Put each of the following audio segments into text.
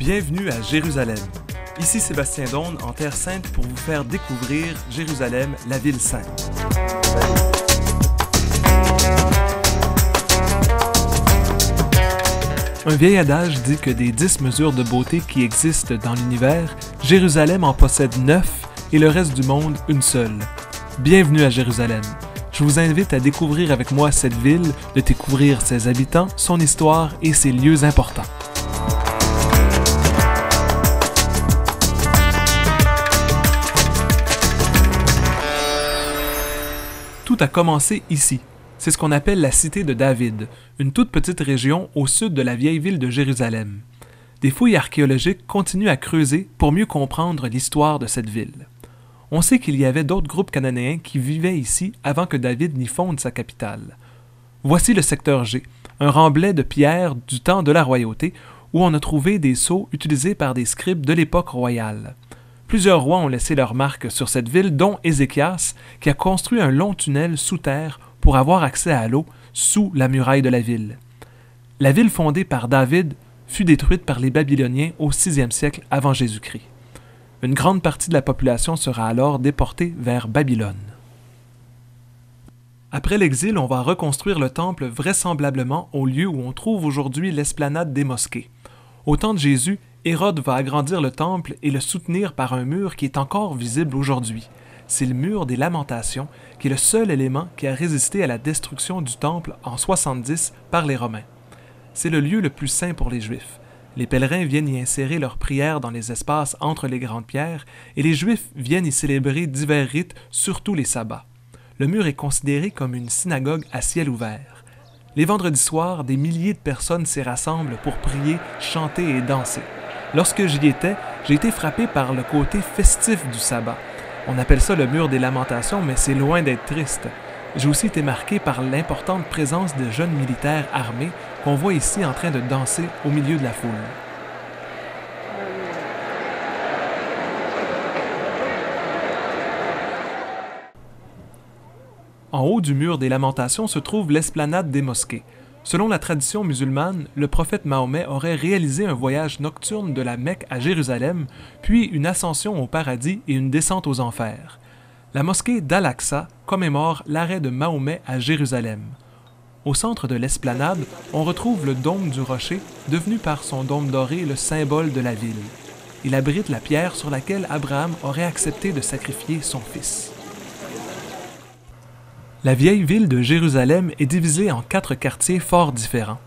Bienvenue à Jérusalem. Ici Sébastien Daune en Terre Sainte pour vous faire découvrir Jérusalem, la ville sainte. Un vieil adage dit que des 10 mesures de beauté qui existent dans l'univers, Jérusalem en possède 9 et le reste du monde une seule. Bienvenue à Jérusalem. Je vous invite à découvrir avec moi cette ville, de découvrir ses habitants, son histoire et ses lieux importants. Tout a commencé ici. C'est ce qu'on appelle la cité de David, une toute petite région au sud de la vieille ville de Jérusalem. Des fouilles archéologiques continuent à creuser pour mieux comprendre l'histoire de cette ville. On sait qu'il y avait d'autres groupes cananéens qui vivaient ici avant que David n'y fonde sa capitale. Voici le secteur G, un remblai de pierres du temps de la royauté où on a trouvé des sceaux utilisés par des scribes de l'époque royale. Plusieurs rois ont laissé leur marque sur cette ville, dont Ézéchias, qui a construit un long tunnel sous terre pour avoir accès à l'eau sous la muraille de la ville. La ville fondée par David fut détruite par les Babyloniens au 6e siècle avant Jésus-Christ. Une grande partie de la population sera alors déportée vers Babylone. Après l'exil, on va reconstruire le temple vraisemblablement au lieu où on trouve aujourd'hui l'esplanade des mosquées. Au temps de Jésus, Hérode va agrandir le temple et le soutenir par un mur qui est encore visible aujourd'hui. C'est le mur des Lamentations, qui est le seul élément qui a résisté à la destruction du temple en 70 par les Romains. C'est le lieu le plus saint pour les Juifs. Les pèlerins viennent y insérer leurs prières dans les espaces entre les grandes pierres et les Juifs viennent y célébrer divers rites, surtout les sabbats. Le mur est considéré comme une synagogue à ciel ouvert. Les vendredis soirs, des milliers de personnes s'y rassemblent pour prier, chanter et danser. Lorsque j'y étais, j'ai été frappé par le côté festif du sabbat. On appelle ça le mur des Lamentations, mais c'est loin d'être triste. J'ai aussi été marqué par l'importante présence de jeunes militaires armés qu'on voit ici en train de danser au milieu de la foule. En haut du mur des Lamentations se trouve l'esplanade des mosquées. Selon la tradition musulmane, le prophète Mahomet aurait réalisé un voyage nocturne de la Mecque à Jérusalem, puis une ascension au paradis et une descente aux enfers. La mosquée d'Al-Aqsa commémore l'arrêt de Mahomet à Jérusalem. Au centre de l'esplanade, on retrouve le dôme du rocher, devenu par son dôme doré le symbole de la ville. Il abrite la pierre sur laquelle Abraham aurait accepté de sacrifier son fils. La vieille ville de Jérusalem est divisée en 4 quartiers fort différents.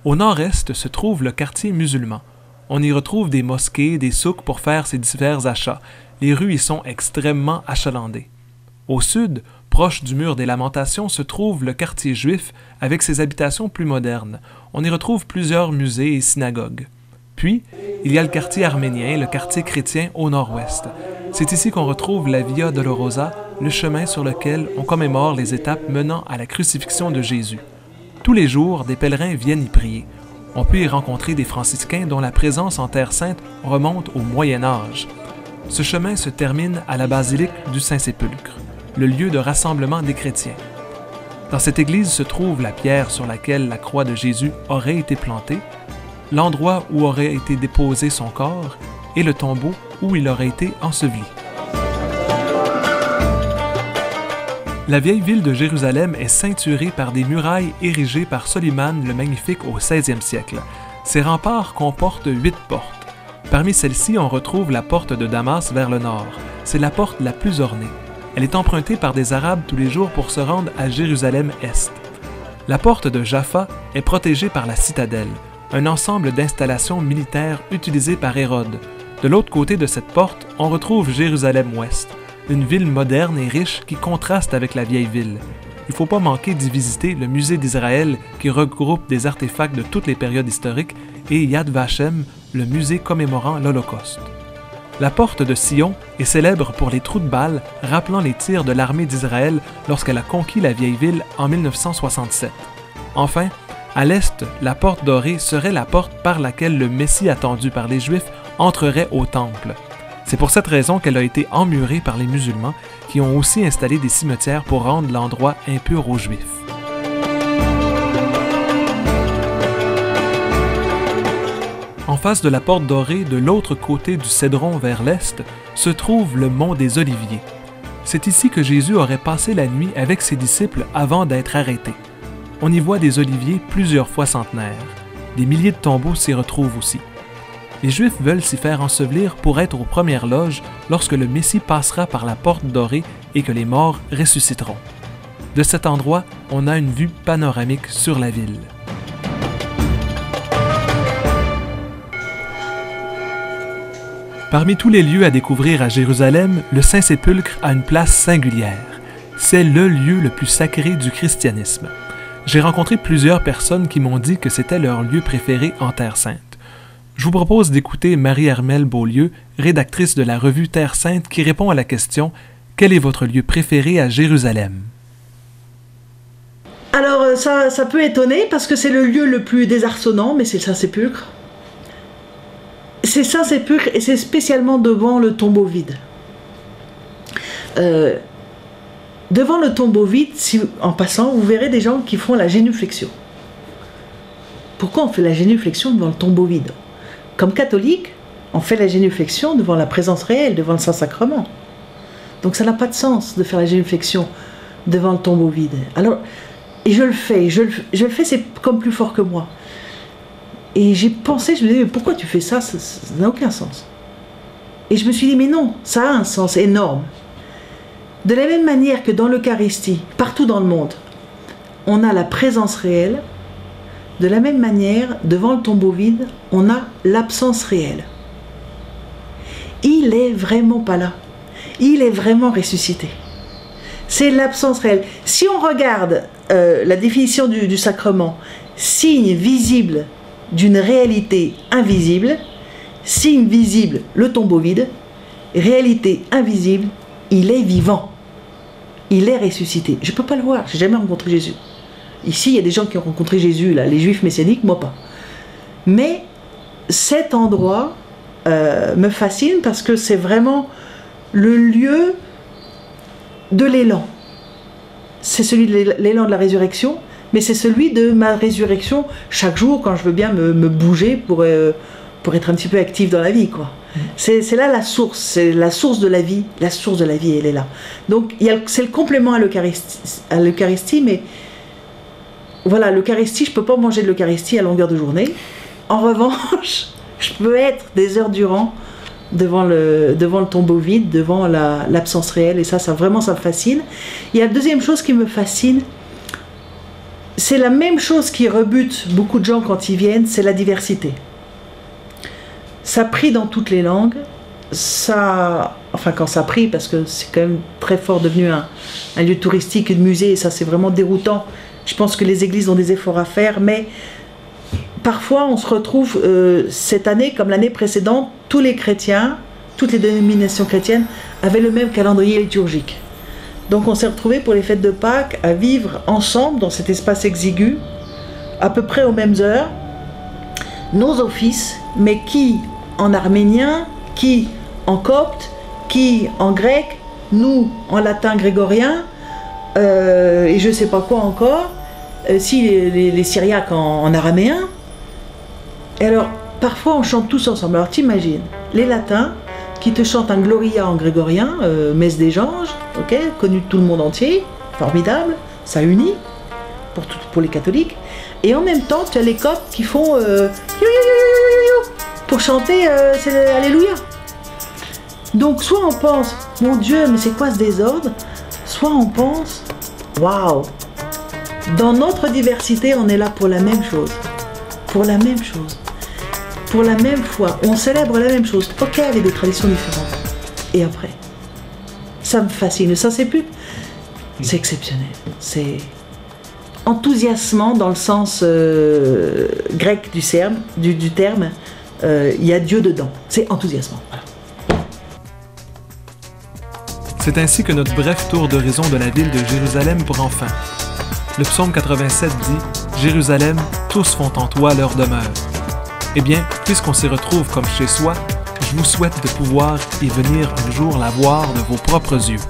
Au nord-est se trouve le quartier musulman. On y retrouve des mosquées, des souks pour faire ses divers achats. Les rues y sont extrêmement achalandées. Au sud, proche du mur des Lamentations, se trouve le quartier juif avec ses habitations plus modernes. On y retrouve plusieurs musées et synagogues. Puis, il y a le quartier arménien, le quartier chrétien au nord-ouest. C'est ici qu'on retrouve la Via Dolorosa, le chemin sur lequel on commémore les étapes menant à la crucifixion de Jésus. Tous les jours, des pèlerins viennent y prier. On peut y rencontrer des franciscains dont la présence en Terre Sainte remonte au Moyen Âge. Ce chemin se termine à la basilique du Saint-Sépulcre, le lieu de rassemblement des chrétiens. Dans cette église se trouve la pierre sur laquelle la croix de Jésus aurait été plantée, l'endroit où aurait été déposé son corps et le tombeau où il aurait été enseveli. La vieille ville de Jérusalem est ceinturée par des murailles érigées par Soliman le Magnifique au 16e siècle. Ces remparts comportent 8 portes. Parmi celles-ci, on retrouve la porte de Damas vers le nord. C'est la porte la plus ornée. Elle est empruntée par des Arabes tous les jours pour se rendre à Jérusalem-Est. La porte de Jaffa est protégée par la citadelle, un ensemble d'installations militaires utilisées par Hérode. De l'autre côté de cette porte, on retrouve Jérusalem-Ouest, une ville moderne et riche qui contraste avec la vieille ville. Il ne faut pas manquer d'y visiter le musée d'Israël qui regroupe des artefacts de toutes les périodes historiques et Yad Vashem, le musée commémorant l'Holocauste. La porte de Sion est célèbre pour les trous de balles rappelant les tirs de l'armée d'Israël lorsqu'elle a conquis la vieille ville en 1967. Enfin, à l'est, la porte dorée serait la porte par laquelle le Messie attendu par les Juifs entrerait au temple. C'est pour cette raison qu'elle a été emmurée par les musulmans qui ont aussi installé des cimetières pour rendre l'endroit impur aux Juifs. En face de la porte dorée, de l'autre côté du Cédron vers l'est, se trouve le mont des Oliviers. C'est ici que Jésus aurait passé la nuit avec ses disciples avant d'être arrêté. On y voit des oliviers plusieurs fois centenaires. Des milliers de tombeaux s'y retrouvent aussi. Les Juifs veulent s'y faire ensevelir pour être aux premières loges lorsque le Messie passera par la porte dorée et que les morts ressusciteront. De cet endroit, on a une vue panoramique sur la ville. Parmi tous les lieux à découvrir à Jérusalem, le Saint-Sépulcre a une place singulière. C'est le lieu le plus sacré du christianisme. J'ai rencontré plusieurs personnes qui m'ont dit que c'était leur lieu préféré en Terre Sainte. Je vous propose d'écouter Marie-Armelle Beaulieu, rédactrice de la revue Terre Sainte, qui répond à la question « Quel est votre lieu préféré à Jérusalem ?» Alors ça peut étonner parce que c'est le lieu le plus désarçonnant, mais c'est le Saint-Sépulcre. C'est le Saint-Sépulcre et c'est spécialement devant le tombeau vide. Devant le tombeau vide, en passant, vous verrez des gens qui font la génuflexion. Pourquoi on fait la génuflexion devant le tombeau vide? Comme catholique, on fait la génuflexion devant la présence réelle, devant le Saint-Sacrement. Donc ça n'a pas de sens de faire la génuflexion devant le tombeau vide. Alors, et je le fais, c'est comme plus fort que moi. Et j'ai pensé, je me disais, mais pourquoi tu fais ça? Ça n'a aucun sens. Et je me suis dit, mais non, ça a un sens énorme. De la même manière que dans l'Eucharistie, partout dans le monde, on a la présence réelle, de la même manière, devant le tombeau vide, on a l'absence réelle. Il est vraiment pas là. Il est vraiment ressuscité. C'est l'absence réelle. Si on regarde la définition du sacrement, signe visible d'une réalité invisible, signe visible, le tombeau vide, réalité invisible, il est vivant. Il est ressuscité. Je ne peux pas le voir, je n'ai jamais rencontré Jésus. Ici, il y a des gens qui ont rencontré Jésus, là, les juifs messianiques, moi pas. Mais cet endroit me fascine parce que c'est vraiment le lieu de l'élan. C'est celui de l'élan de la résurrection, mais c'est celui de ma résurrection chaque jour quand je veux bien me bouger pour être un petit peu actif dans la vie, quoi. C'est là la source, c'est la source de la vie. La source de la vie, elle est là. Donc c'est le complément à l'Eucharistie, mais voilà, l'Eucharistie, je ne peux pas manger de l'Eucharistie à longueur de journée. En revanche, je peux être des heures durant devant le tombeau vide, devant l'absence réelle, et ça vraiment, ça me fascine. Il y a la deuxième chose qui me fascine, c'est la même chose qui rebute beaucoup de gens quand ils viennent, c'est la diversité. Ça prie dans toutes les langues, quand ça prie, parce que c'est quand même très fort devenu un lieu touristique et de musée, et ça c'est vraiment déroutant. Je pense que les églises ont des efforts à faire, mais parfois on se retrouve cette année, comme l'année précédente, tous les chrétiens, toutes les dénominations chrétiennes avaient le même calendrier liturgique. Donc on s'est retrouvés pour les fêtes de Pâques à vivre ensemble dans cet espace exigu, à peu près aux mêmes heures, nos offices, mais qui en arménien, qui en copte, qui en grec, nous en latin grégorien, et je ne sais pas quoi encore, si les syriaques en araméen. Et alors, parfois on chante tous ensemble. Alors t'imagines, les latins qui te chantent un Gloria en grégorien, messe des anges, ok, connu de tout le monde entier, formidable, ça unit pour les catholiques. Et en même temps, tu as les coptes qui font pour chanter c'est Alléluia. Donc soit on pense, mon Dieu, mais c'est quoi ce désordre? Soit on pense, waouh, dans notre diversité, on est là pour la même chose. Pour la même chose. Pour la même foi. On célèbre la même chose. Ok, avec des traditions différentes. Et après, ça me fascine. Ça, c'est exceptionnel. C'est enthousiasmant dans le sens grec du terme. Il y a Dieu dedans. C'est enthousiasmant. Voilà. C'est ainsi que notre bref tour d'horizon de la ville de Jérusalem prend fin. Le psaume 87 dit « Jérusalem, tous font en toi leur demeure ». Eh bien, puisqu'on s'y retrouve comme chez soi, je vous souhaite de pouvoir y venir un jour la voir de vos propres yeux.